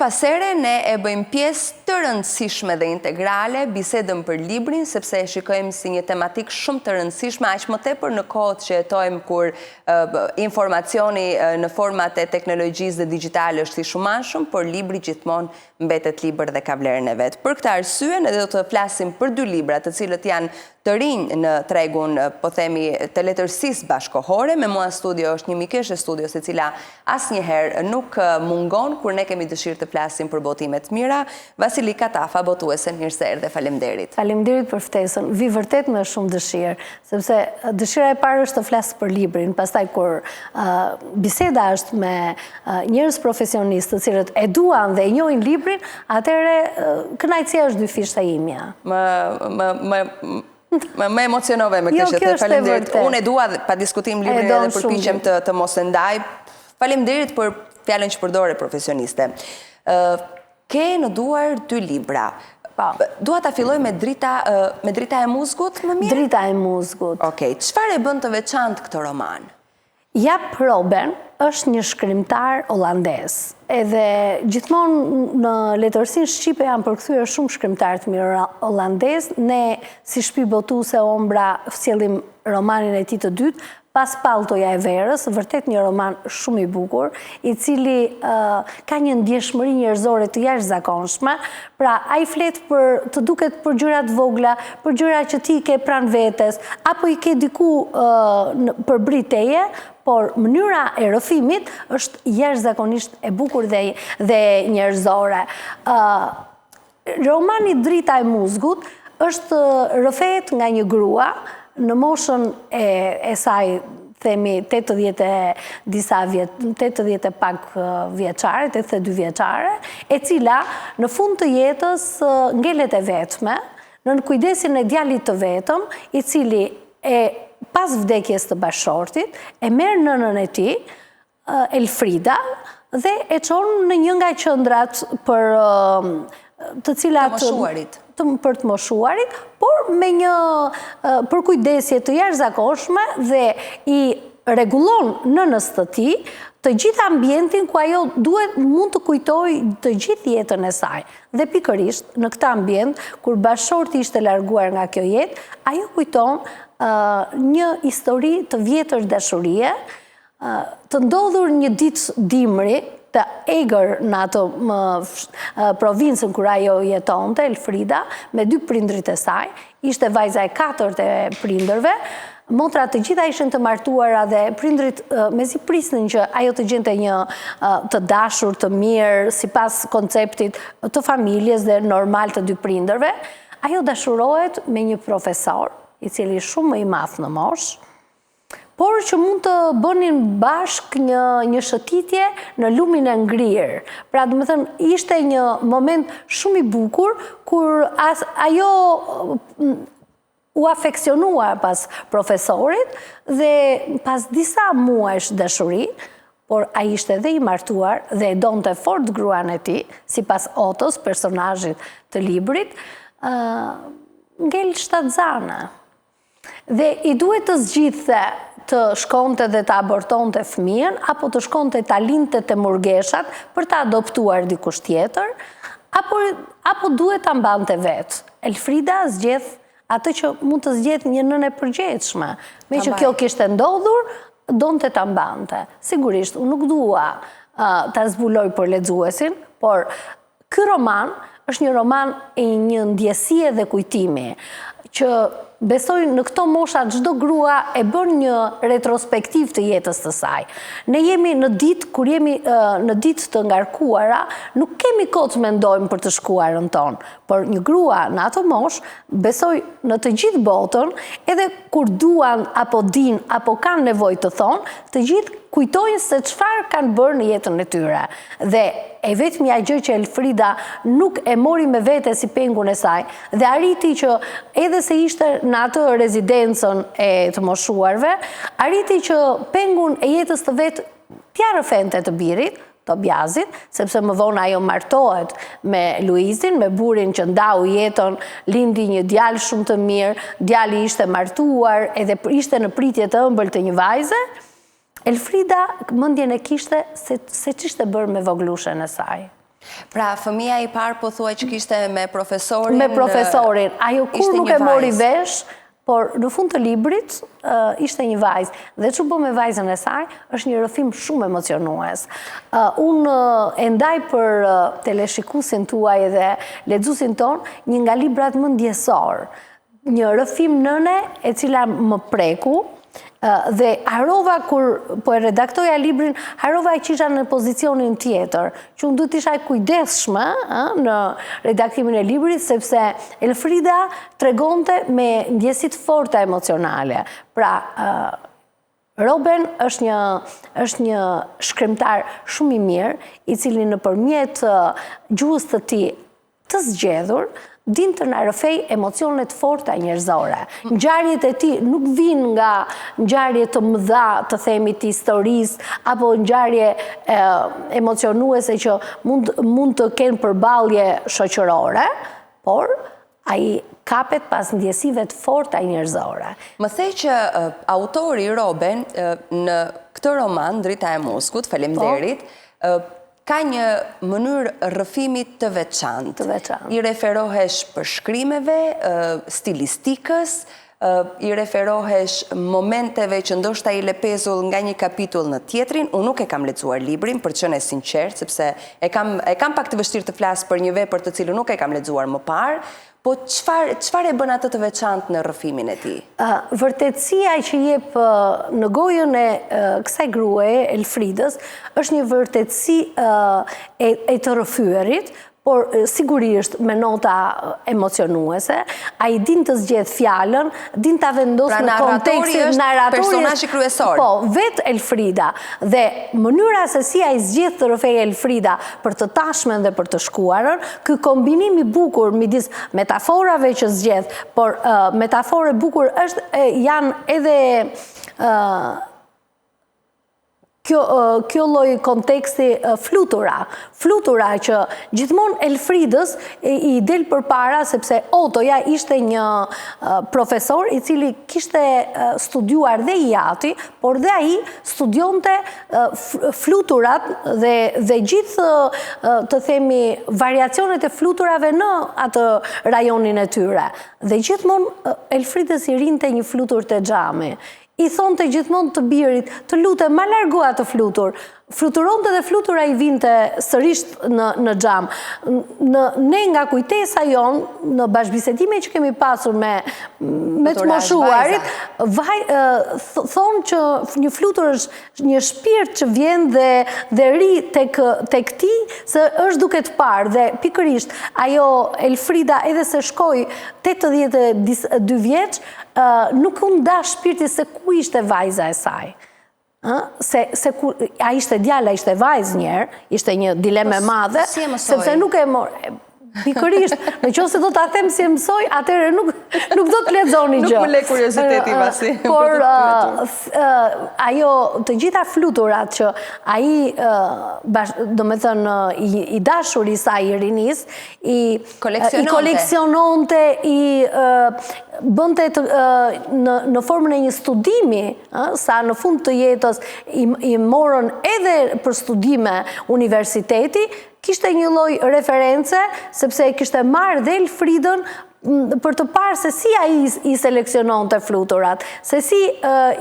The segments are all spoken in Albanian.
pasere ne e bëjmë pjesë të rëndësishme dhe integrale bisedën për librin, sepse e shikojmë si një tematik shumë të rëndësishme, aq më tepër në kohët që jetojmë kur informacioni në format e teknologjisë dhe digjitale është i shumashëm, por libri gjithmonë mbetet libër dhe ka vlerën e vet. Për këtë arsye ne do të flasim për dy libra, të cilët janë të rinj në tregun, po themi, të letërsisë bashkohore. Me mua studio është një mikesh e studios e cila asnjëherë nuk mungon kur ne kemi dëshirë të flasim për botime të mira. Vasilika Tafa, botuese, mirë se erdhe, faleminderit. Faleminderit për ftesën. Vi vërtet me shumë dëshirë, sepse dëshira e parë është të flas për librin, pastaj kur biseda është me njerëz profesionistë të cilët e duan dhe e njohin librin, atëherë kënaqësia është dy fishta imja. Më emocionove me kështë të faleminderit. Unë e dua pa diskutim librin edhe përpiqem të mos e ndaj. Faleminderit për fjalën që përdore profesioniste. Ke në duar dy libra. Dua ta filloj me drita e muzgut, më mirë? Drita e muzgut. Okej, çfarë e bën të veçantë këtë roman? Jaap Robben është një shkrimtar holandez. Edhe gjithmonë në letërsinë shqipe janë përkthyer shumë shkrimtarë të mirë holandez. Ne si shtëpi botuese Ombra sjellim romanin e tij të dytë, Pas Palltoja e verës, vërtet një roman shumë i bukur, i cili ka një ndjeshmëri njerëzore të jashtëzakonshme. Pra, ai flet të duket për gjëra të vogla, për gjëra që ti ke pranë vetes, apo i ke diku për briteje, por mënyra e rrëfimit është jashtëzakonisht e bukur dhe njerëzore. Romani Drita e muzgut është rrëfehet nga një grua në moshën e saj, themi 80 pak vjeçare, 82 vjeçare, e cila në fund të jetës ngelet e vetme, në kujdesin e djalit të vetëm, i cili pas vdekjes të bashortit, e merr nënën e tij, Elfrida, dhe e çon në një nga qendrat për të cilat për të moshuarit, por me një përkujdesje të jashtëzakonshme dhe i rregullon nënës të tij të gjithë ambientin ku ajo mund të kujtojë të gjithë jetën e saj. Dhe pikërisht në këtë ambient, kur bashorti ishte larguar nga kjo jetë, ajo kujton një histori të vjetër dashurie, të ndodhur një ditë dimri, të egër në ato provincën kur ajo jetonte, Elfrida, me dy prindrit e saj, ishte vajza e 4 e prindërve, motrat të gjitha ishin të martuara dhe prindrit mezi prisnin që ajo të gjente një të dashur, të mirë, sipas konceptit të familjes dhe normal të dy prindërve. Ajo dashurohet me një profesor, i cili shumë më i madh në moshë, por që mund të bënin bashk një shëtitje në lumin e ngrirë. Pra, do të thënë, ishte një moment shumë i bukur, kur ajo u afeksionua pas profesorit, dhe pas disa muajsh dashuri, por ai ishte dhe i martuar dhe e donte fort gruan e tij, sipas Otos, personazhit të librit, ngel shtatzane. Dhe i duhet të zgjidhte të shkonte dhe të abortonte fëmijën, apo të shkonte ta lindte te murgeshat për të adoptuar dikush tjetër, apo duhet ta mbante vetë. Elfrida zgjedh atë që mund të zgjedh një nënë e përgjithshme. Me që kjo kishte ndodhur, donte ta mbante. Sigurisht, unë nuk dua ta zbuloj për lexuesin, por ky roman është një roman e një ndjesie dhe kujtimi, që besoj në këto mosha çdo grua e bën një retrospektiv të jetës të saj. Ne jemi në ditë, kur jemi në ditë të ngarkuara, nuk kemi kohë të mendojmë për të shkuarën tonë, por një grua në ato moshë, besoj në të gjithë botën, edhe kur duan apo din apo kanë nevojë të thonë, të gjithë kujtojnë se çfarë kanë bërë në jetën e tyre. Dhe e vetmja gjë që Elfrida nuk e mori me vete si pengun e saj, dhe arriti që edhe se ishte në atë rezidencën e të moshuarve, arriti që pengun e jetës të vetë t'ja rrëfente të birit, Tobiasit, sepse më vonë ajo martohet me Luizin, me burrin që ndau jetën, lindi një djalë shumë të mirë, djali ishte martuar edhe ishte në pritje të ëmbël të një vajze. Elfrida mendjen e kishte se ç'ishte bërë me voglushen e saj. Pra, fëmia I parë po thua që kishte me profesorin? Me profesorin. Ajo kur nuk e mori vesh, por në fund të librit ishte një vajzë. Dhe që po me vajzën e saj, është një rrëfim shumë emocionues. Unë e ndaj për teleshikusin tuaj dhe lexuesin ton një nga librat më ndjesor. Një rrëfim nëne e cila më preku, dhe harova kur po e redaktoja librin, harova e qisha në pozicionin tjetër, që unë duhet isha e kujdesshme në redaktimin e librit, sepse Elfrida tregonte me ndjesit forta emocionale. Pra, Roben është një shkrimtar shumë I mirë, I cili nëpërmjet gjuhës të tij të zgjedhur, din të na rrëfej emocionet forta njerëzore. Ngjarjet e tij nuk vinë nga ngjarje të mëdha, të themi të historisë, apo ngjarje emocionuese që mund të kenë përballje shoqërore, por ai kapet pas ndjesive të forta njerëzore. Më thej që autori Roben në këtë roman, Drita e Muskut, faleminderit, ka një mënyrë rrëfimit të veçantë. I referohesh për shkrimeve, stilistikës, I referohesh momenteve që ndoshta I lepezull nga një kapitull në tjetrin. Unë nuk e kam lexuar librin, për të qenë sinqert, sepse e kam pak të vështirë të flas për një vepër të cilën nuk e kam lexuar më parë. Po çfarë e bën atë të veçantë në rrëfimin e tij? Vërtetësia që jep në gojën e kësaj gruaje, Elfridës, është një vërtetësi e të rrëfyerit, por sigurisht me nota emocionuese, ai din të zgjedh fjalën, din ta vendos në kontekstin narratori. Personazhi kryesor. Po, vetë Elfrida dhe mënyra se si ai zgjedh të rrëfej Elfrida për të tashmen dhe për të shkuarën, ky kombinim I bukur midis metaforave që zgjedh, por metafore bukur janë edhe kjo lloj konteksti flutura që gjithmonë Elfridës I del përpara, sepse Otoja ishte një profesor I cili kishte studiuar dhe IATI, por dhe ai studionte fluturat dhe gjithë të themi variacionet e fluturave në atë rajonin e tyre. Dhe gjithmonë Elfridës I rinte një flutur te xhami. I thonte gjithmonë të birit, të lutem, ma largo atë flutur. Fluturonte dhe flutura I vinte sërish në xham. Ne nga kujtesa jon, në bashkëbisedime që kemi pasur me të moshuarit, thonë që një flutur është një shpirt që vjen dhe ri tek ti, se është duke të parë. Dhe pikërisht, ajo Elfrida, edhe se shkoi 82 vjeç, nuk u nda shpirti se ku ishte vajza e saj. A ishte djala, ishte vajzë njerë, ishte një dileme madhe, sepse nuk e morë. Pikërisht, në qoftë se do ta them si e mësoj, atëherë nuk do të lexoni gjë. Nuk më le kurioziteti pasi. Por ajo të gjitha fluturat që ai, domethënë I dashur I saj I rinis, I koleksiononte, I bënte në formën e një studimi, sa në fund të jetës I morën edhe për studime universiteti, kishte një lloj reference, sepse kishte marrë dhe Elfridën për të parë se si ai I seleksiononte fluturat, se si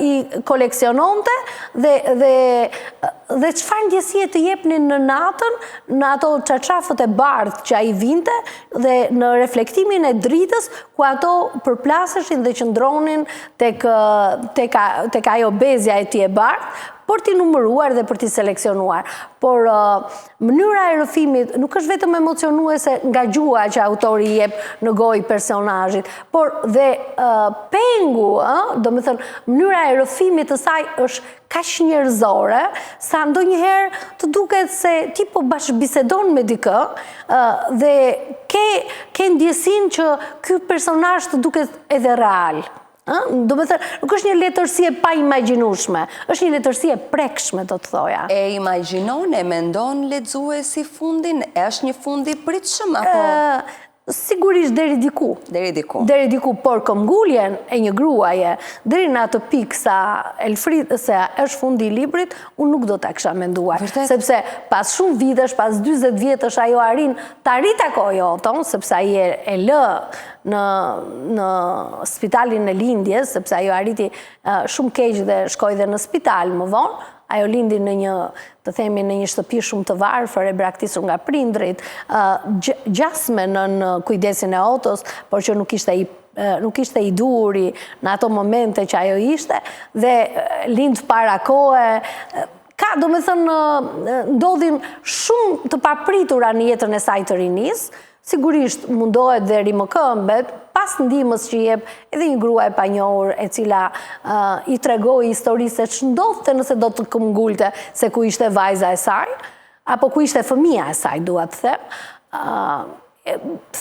I koleksiononte dhe çfarë ndjesie të jepnin në natën, në ato çarçafët e bardhë që ai vinte dhe në reflektimin e dritës ku ato përplaseshin dhe qëndronin tek ajo bezja e tij e bardhë, për t'i numëruar dhe për t'i seleksionuar. Por mënyra e rrëfimit nuk është vetëm emocionuese nga gjua që autori I jep në gojë personazhit, por dhe pengu, domethënë mënyra e rrëfimit të saj është kaq njerëzore, sa ndonjëherë të duket se ti po bashkëbisedon me dikë dhe ke ndjesinë që ky personazh të duket edhe real. Do me thënë, nuk është një letërsi e pa imagjinueshme, është një letërsi e prekshme, do të thoja. E imagjinon, e mendon lexuesi fundin? Është një fund I pritshëm apo? Sigurisht deri diku. Deri diku. Deri diku, por këmbguljen e një gruaje, deri në atë pikë sa Elfrid, se është fundi i librit, unë nuk do ta kisha menduar. Sepse pas shumë vitesh, pas 40 vjetësh ajo arrin ta ritakojë Oton, sepse ai e lë në spitalin e lindjes, sepse ajo arriti shumë keq dhe shkoi dhe në spital më vonë. Ajo lindi në një, të themi, në një shtëpi shumë të varfër, e braktisur nga prindrit, gjasme në kujdesin e Otos, por që nuk ishte i duri në ato momente që ajo ishte, dhe lind para kohe. Ka, do me thënë, ndodhin shumë të papritura në jetën e saj të rinis, sigurisht mundohet dhe rimëkëmbet, pas ndihmës që jep edhe një grua e panjohur e cila i tregoi historisë se ç'ndodhte nëse do të këmbgulte se ku ishte vajza e saj, apo ku ishte fëmia e saj, dua të them.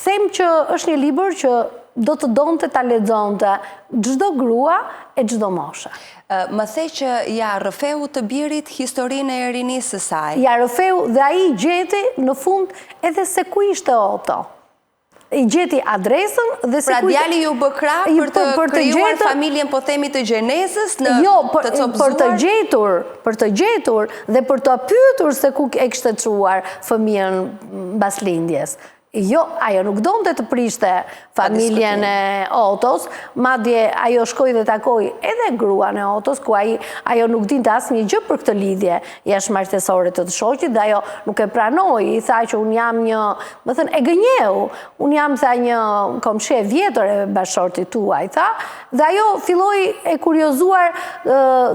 Them që është një libër që do të donte ta lexonte çdo grua e çdo moshe. Më the që ja rrëfeu të birit historinë e rinisë së saj. Ja rrëfeu dhe ai gjeti në fund edhe se ku ishte Oto. I gjeti adresën dhe se pra djali ju bë krah për të krijuar familjen, po themi, të gjenezës në të copëzuar? Për të gjetur dhe për të pyetur se ku e kishte çuar fëmijën mbas lindjes. Jo, ajo nuk donte të prishte familjen e Otos, madje ajo shkoi dhe takoi edhe gruan e Otos, ku ajo nuk dinte asnjë gjë për këtë lidhje jashtëmartësore të shoqit, dhe ajo nuk e pranoi, i tha që unë jam një, më thënë, e gënjeu, unë jam tha një komshi e vjetër e bashortit tuaj, tha, dhe ajo filloi e kuriozuar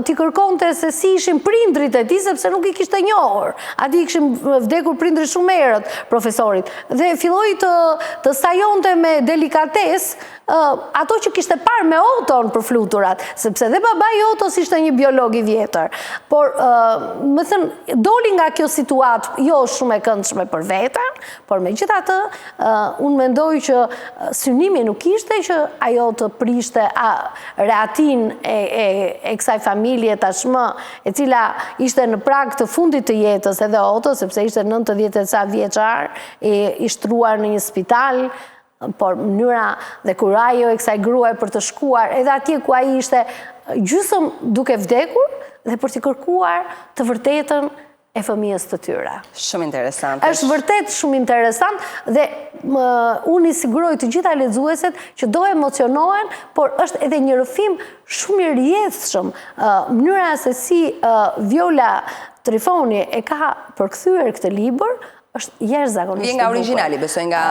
t'i kërkonte se si ishin prindrit e tij, sepse nuk i kishte njohur. Ati kishin vdekur prindrit shumë herët, profesorit, dhe filloi të sajonte me delikates ato që kishte parë me Oton për fluturat, sepse dhe babai i Otos ishte një biolog i vjetër. Por, më thënë, doli nga kjo situatë jo shumë e këndshme për veten, por megjithatë, unë mendoj që synimi nuk ishte që ajo të prishte reatin e kësaj familje tashmë, e cila ishte në prag të fundit të jetës edhe Otos, sepse ishte 90 e ca vjeçar, i shtruar në një spital, por mënyra dhe kurajo e kësaj gruaje për të shkuar edhe atje ku ai ishte gjysëm duke vdekur dhe për t'i kërkuar të vërtetën e fëmijës të tyre. Shumë interesant. Është vërtet shumë interesant dhe unë i siguroj të gjitha lexuesit që do emocionohen, por është edhe një rrëfim shumë i rrjedhshëm. Mënyra se si Viola Trifoni e ka përkthyer këtë libër është jashtëzakonisht. Vjen nga origjinali, besoj nga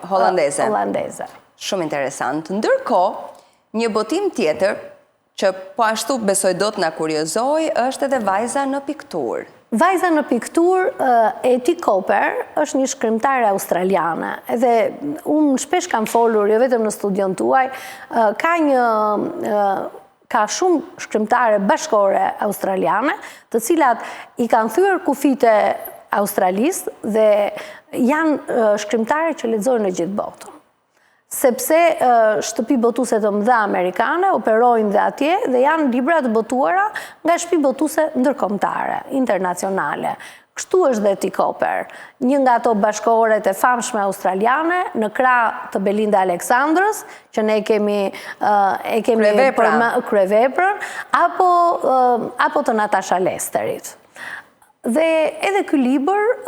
holandeze. Shumë interesant. Ndërkohë, një botim tjetër që po ashtu besoj do të na kuriozoj është edhe Vajza në pikturë. Vajza në pikturë, Eti Cooper është një shkrimtare australiane, edhe unë shpesh kam folur, jo vetëm në studion tuaj, ka shumë shkrimtare bashkore australiane, të cilat i kanë thyer kufite australistë dhe janë shkrimtare që lexojnë në gjithë botën. Sepse shtëpi botuese të mëdha amerikane operojnë dhe atje dhe janë libra të botuara nga shtëpi botuese ndërkombëtare, internacionale. Kështu është dhe Eti Cooper, një nga ato bashkëkoret e famshme australiane në krah të Belinda Alexandrës, që ne kemi kryeveprën, apo të Natasha Lesterit. Dhe edhe ky libër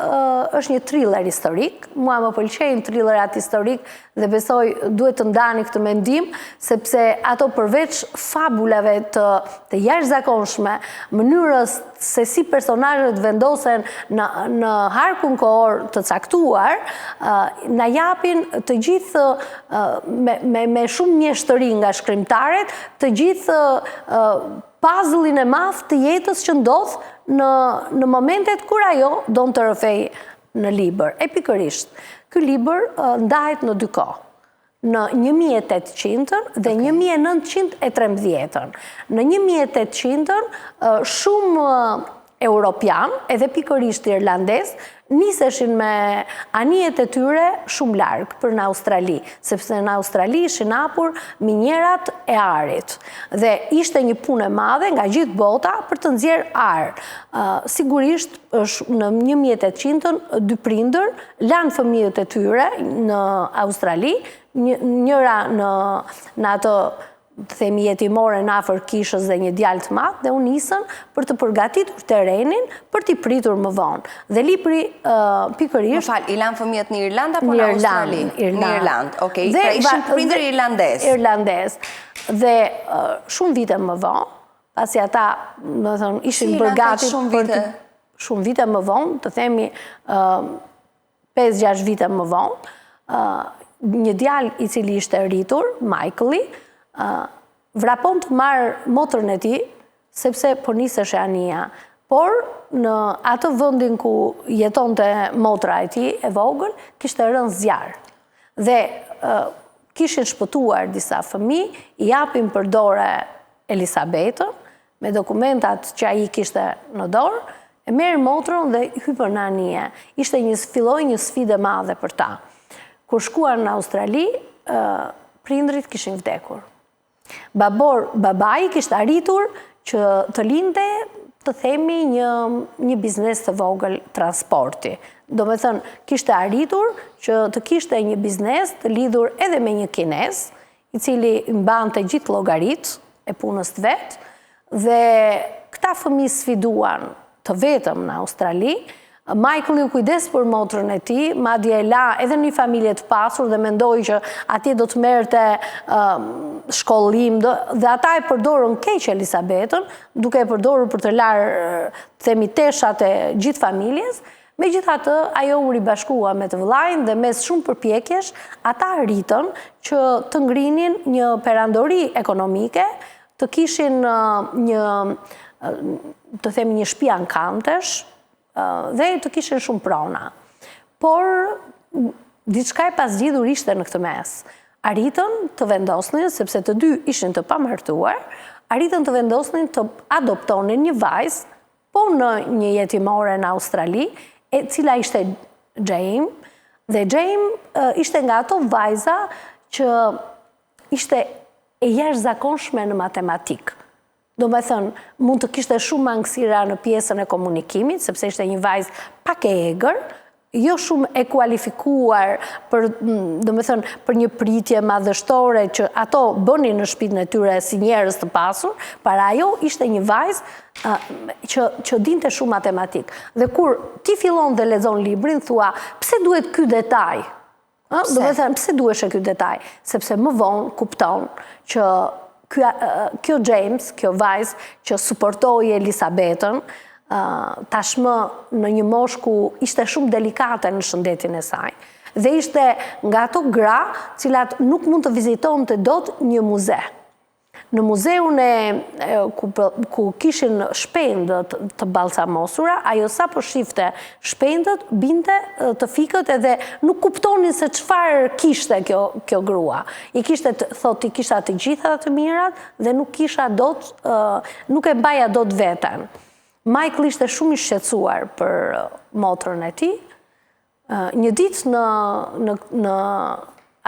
është një thriller historik. Mua më pëlqejnë thrillerat historik dhe besoj duhet të ndani këtë mendim, sepse ato përveç fabulave të jashtëzakonshme, mënyrës se si personazhet vendosen në harkun kohor të caktuar, na japin të gjithë me shumë mjeshtëri nga shkrimtarët, të gjithë puzzle-in e madh të jetës që ndodh në momentet kur ajo don të rrëfej në libër. E pikërisht, ky libër ndahet në dy kohë. Në 1800 dhe 1913. Në 1800 shumë europian, edhe pikërisht irlandez, niseshin me anijet e tyre shumë largë për në Australi, sepse në Australi ishin hapur minjerat e arit. Dhe ishte një punë e madhe nga gjithë bota për të nxjerrë ar. Sigurisht, në 1800-ën, dy prindër lanë fëmijët e tyre në Australi, njëra në atë të themi jetimore në afër kishës dhe një djalë të madh, dhe u nisën për të përgatitur terrenin për t'i pritur më vonë. Dhe libri pikërisht... Më fal, i lanë fëmijët në Irland apo në Australi? Në Irland, okej. Pra ishin prindër irlandez. Irlandez. Dhe shumë vite më vonë, pasi ata, më thënë, ishin përgatitur shumë vite më vonë, të themi 5-6 vite më vonë, një djalë i cili ishte rritur, Michaeli, vrapon të marrë motrën e tij, sepse po niseshe anija. Por në atë vendin ku jetonte motra e tij e vogël, kishte rënë zjarr. Dhe kishin shpëtuar disa fëmijë, i japin për dorë Elisabetën, me dokumentat që ai kishte në dorë, e merr motrën dhe hypën në anije. Filloi një sfidë e madhe për ta. Kur shkuan në Australi, prindrit kishin vdekur. Babai kishte arritur që të linte, të themi, një biznes të vogël transporti. Do me thënë, kishte arritur që të kishte një biznes të lidhur edhe me një kinez, i cili mbante gjithë llogaritë e punës të vet, dhe këta fëmijë sfiduan të vetëm në Australi. Michael u kujdes për motrën e tij, madje e la edhe një familje të pasur dhe mendoi që atje do të merrte shkollim, dhe ata e përdorën keq Elisabetën, duke e përdorur për të larë, themi, teshat e gjithë familjes. Megjithatë, ajo u ribashkua me të vëllain dhe mes shumë përpjekjesh, ata arritën që të ngrinin një perandori ekonomike, të kishin të themi një shtëpi ankantesh, dhe të kishin shumë prona. Por, diçka e pasgjidhur ishte në këtë mes. Arritën të vendosnin, sepse të dy ishin të pamartuar, arritën të vendosnin të adoptonin një vajzë, po në një jetimore në Australi, e cila ishte Jane, dhe Jane ishte nga ato vajza që ishte e jashtëzakonshme në matematikë. Do me thënë, mund të kishte shumë mangësira në pjesën e komunikimit, sepse ishte një vajzë pak e egër, jo shumë e kualifikuar për, do me thënë, për një pritje madhështore që ato bënin në shtëpinë e tyre si njerëz të pasur, para ajo ishte një vajzë që dinte shumë matematikë. Dhe kur ti fillon dhe lexon librin, thua, pse duhet ky detaj? Do me thënë, pse duhet ky detaj? Sepse më vonë kupton që kjo James, kjo vajzë që suportoi Elisabetën, tashmë në një moshë ku ishte shumë delikate në shëndetin e saj. Dhe ishte nga ato gra cilat nuk mund të vizitonte dot një muze. Në muzeun ku kishin shpendët të balsamosura, ajo sa po shifte shpendët, binte të fikët edhe nuk kuptonin se çfarë kishte kjo grua. I kishte të gjitha të mirat dhe nuk e mbaja dot veten. Michael ishte shumë i shqetësuar për motrën e tij. Një ditë në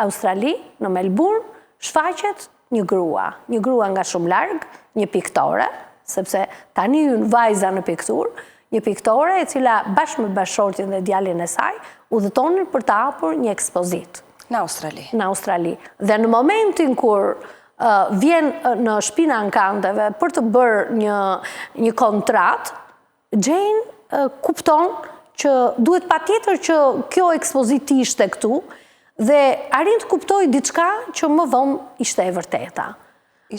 Australi, në Melbourne, shfaqet një grua nga shumë larg, një piktore, sepse tani hyn vajza në pikturë, një piktore e cila bashkë me bashortin dhe djalin e saj udhëtonin për të hapur një ekspozitë. Në Australi. Në Australi. Dhe në momentin kur vjen në shtëpinë ankanteve për të bërë një kontratë, Jane kupton që duhet patjetër që kjo ekspozitë ishte këtu, dhe arrin të kuptoj diçka që më vonë ishte e vërteta.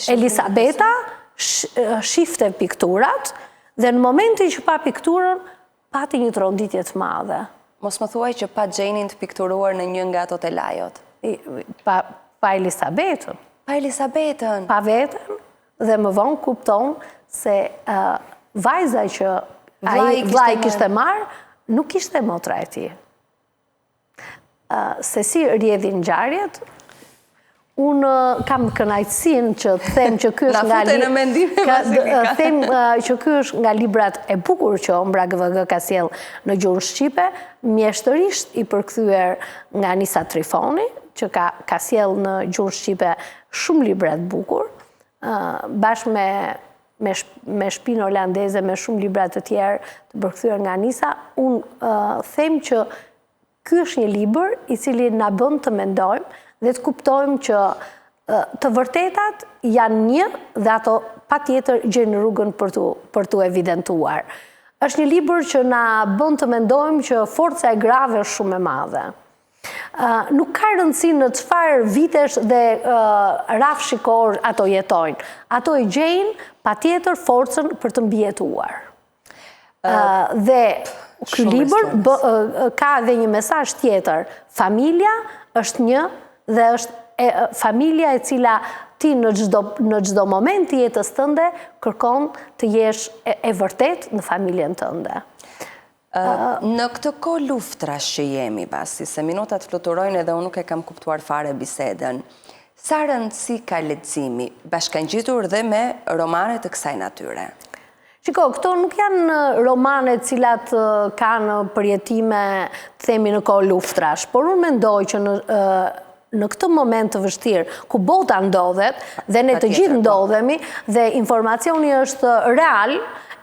Elisabeta shifte pikturat dhe në momentin që pa pikturën, pati një tronditje të madhe. Mos më thuaj që pa Jane-in të pikturuar në një nga ato telajot. Pa Elisabetën. Pa Elisabetën. Pa veten, dhe më vonë kupton se vajza që vllai kishte marrë, nuk ishte motra e tij. Se si rrjedhin ngjarjet, Unë kam kënaqësinë që të them që ky është nga librat e bukur që Ombra GVG ka sjell në gjuhën shqipe, mjeshtërisht i përkthyer nga Anisa Trifoni, që ka sjell në gjuhën shqipe shumë libra të bukur, bashkë me Shpinë Holandeze, me shumë libra të tjerë të përkthyer nga Anisa. Unë them që ky është një libër i cili na bën të mendojmë dhe të kuptojmë që të vërtetat janë një dhe ato patjetër gjejnë rrugën për tu evidentuar. Është një libër që na bën të mendojmë që forca e grave është shumë e madhe. Nuk ka rëndësi në çfarë vitesh dhe rraf shikor ato jetojnë. Ato e gjejnë patjetër forcën për të mbijetuar. Dhe ky libër ka edhe një mesazh tjetër. Familja është një dhe është familja e cila ti në çdo moment të jetës tënde kërkon të jesh e vërtet në familjen tënde. Në këtë kohë luftrash që jemi pasi, se minutat fluturojnë edhe unë nuk e kam kuptuar fare bisedën, sa rëndësi ka leximi, bashkangjitur dhe me romane të kësaj natyre? Shiko, këto nuk janë romane cilat kanë përjetime, të themi, në kohë luftrash, por unë mendoj që në këtë moment të vështirë, ku bota ndodhet, dhe ne të gjithë ndodhemi, dhe informacioni është real,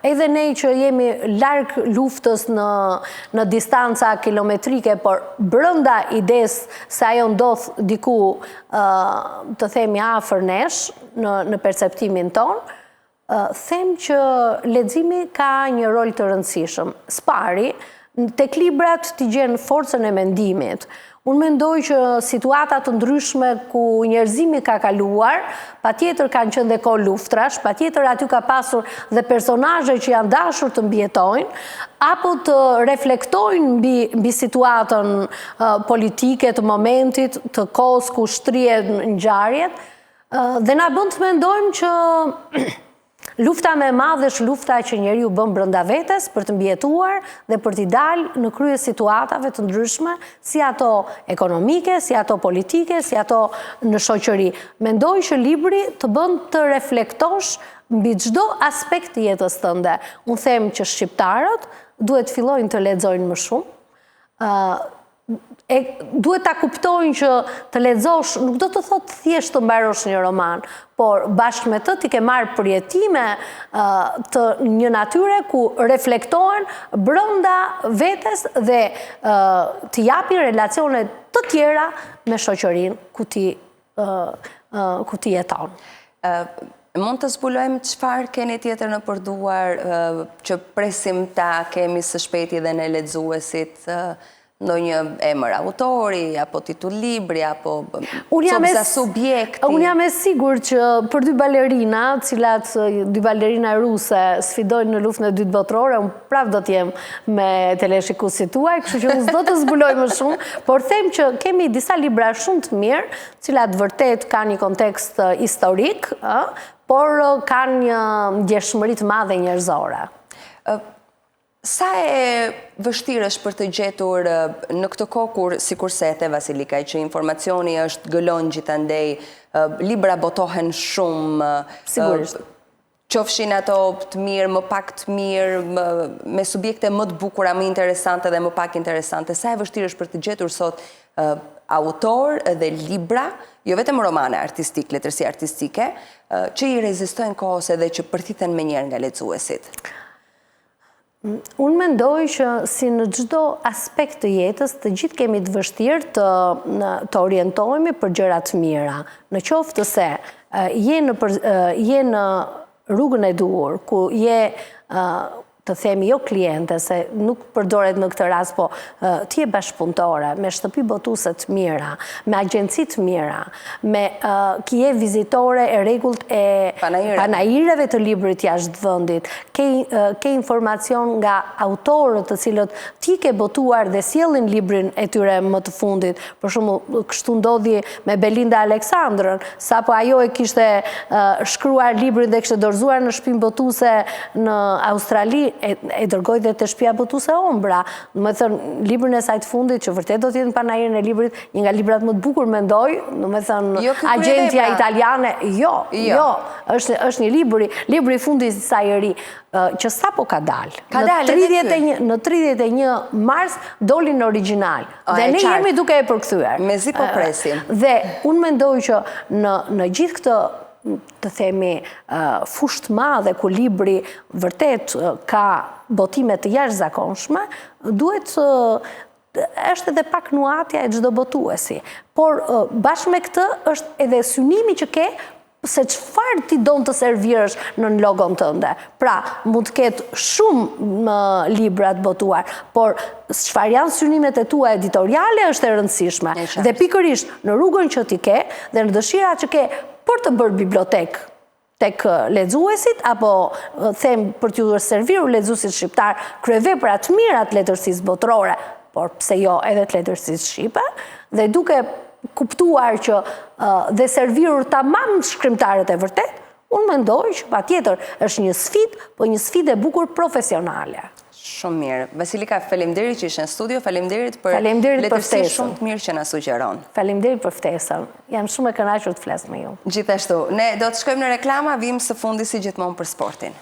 edhe ne që jemi larg luftës në distanca kilometrike, por brenda ides se ajo ndodh diku, të themi, afër nesh, në perceptimin ton, them që leximi ka një rol të rëndësishëm. Spari, tek librat t'i gjen forcën e mendimit. Unë mendoj që situata të ndryshme ku njerëzimi ka kaluar, patjetër kanë qenë dhe kohë luftrash, patjetër aty ka pasur dhe personazhe që janë dashur të mbijetojnë, apo të reflektojnë mbi situatën politike të momentit, të kohës ku shtrihet ngjarjet, dhe na bën të mendojmë që lufta më e madhe është lufta që njeriu bën brenda vetes për të mbijetuar dhe për t'i dalë në krye situatave të ndryshme, si ato ekonomike, si ato politike, si ato në shoqëri. Mendoj që libri të bën të reflektosh mbi çdo aspekt të jetës tënde. Unë them që shqiptarët duhet fillojnë të lexojnë më shumë. Duhet ta kuptojnë që të lexosh nuk do të thotë thjesht të mbarosh një roman, por bashkë me të ti ke marrë përjetime të një natyre ku reflektohen brenda vetes dhe të japin relacione të tjera me shoqërinë ku ti jeton. Mund të zbulojmë çfarë keni tjetër në përduar që presim ta kemi së shpejti dhe në lexuesit? Ndonjë emër autori, apo titull libri, apo subjekti? Unë jam e sigurt që për dy balerina, dy balerina ruse sfidojnë në luftën e dytë botërore, unë prap do t'jem me teleshikuesit tuaj, kështu që unë s'do të zbuloj më shumë, por them që kemi disa libra shumë të mirë, cilat vërtet kanë një kontekst historik, por kanë një ndjeshmëri të madhe njerëzore. Sa e vështirë është për të gjetur në këtë kohë kur, sikur se e the Vasilika, që informacioni është gëlon gjithandej, libra botohen shumë, sigurisht. Qofshin ato të mirë, më pak të mirë, me subjekte më të bukura, më interesante dhe më pak interesante. Sa e vështirë është për të gjetur sot autor dhe libra, jo vetëm romane artistik, letërsi artistike, që i rezistojnë kohës edhe që përthiten me njerë nga lexuesit? Unë mendoj që si në çdo aspekt të jetës, të gjithë kemi të vështirë të orientohemi për gjëra të mira. Në qoftë se je në rrugën e duhur, ku je të themi jo kliente, se nuk përdoret në këtë rast, po ti je bashkëpunëtore, me shtëpi botuese të mira, me agjenci të mira, me ki je vizitore e rregullt e panajireve të librit jashtë vendit, ke informacion nga autorët të cilët ti ke botuar dhe sjellin librin e tyre më të fundit. Për shembull, kështu ndodhi me Belinda Aleksandrën, sapo ajo e kishte shkruar librin dhe kishte dorëzuar në shtëpinë botuese në Australi, e dërgoj dhe të shtëpia botuese Ombra. Do të thënë, librin e saj të fundit, që vërtet do të jetë në panajirin e librit, një nga librat më të bukur mendoj, do të thënë, Agentia Italiane, jo, është një libri i fundit i saj e ri, që sapo ka dalë. Në 31 mars doli në origjinal. Dhe ne jemi duke e përkthyer. Mezi po presim. Dhe unë mendoj që në gjithë këtë, të themi, fushë të madhe ku libri vërtet ka botime të jashtëzakonshme, duhet është edhe pak nuhatja e çdo botuesi. Por bashkë me këtë është edhe synimi që ke se çfarë ti don të servirësh në logon tënde. Pra, mund të ketë shumë libra të botuar, por çfarë janë synimet e tua editoriale është e rëndësishme. Dhe pikërisht në rrugën që ti ke dhe në dëshirat që ke për të bërë bibliotek tek lexuesit, apo them për t'ju serviru lexuesit shqiptar kryevepra të mira të letërsisë botërore, por pse jo edhe të letërsisë shqipe, dhe duke kuptuar që dhe servirur tamam shkrimtarët e vërtet, unë mendoj që patjetër është një sfidë, po një sfidë e bukur profesionale. Shumë mirë. Vasilika, faleminderit që ishe në studio, faleminderit për letërsi shumë të mirë që na sugjeron. Faleminderit për ftesën. Jam shumë e kënaqur të flas me ju. Gjithashtu, ne do të shkojmë në reklama, vim së fundi si gjithmonë për sportin.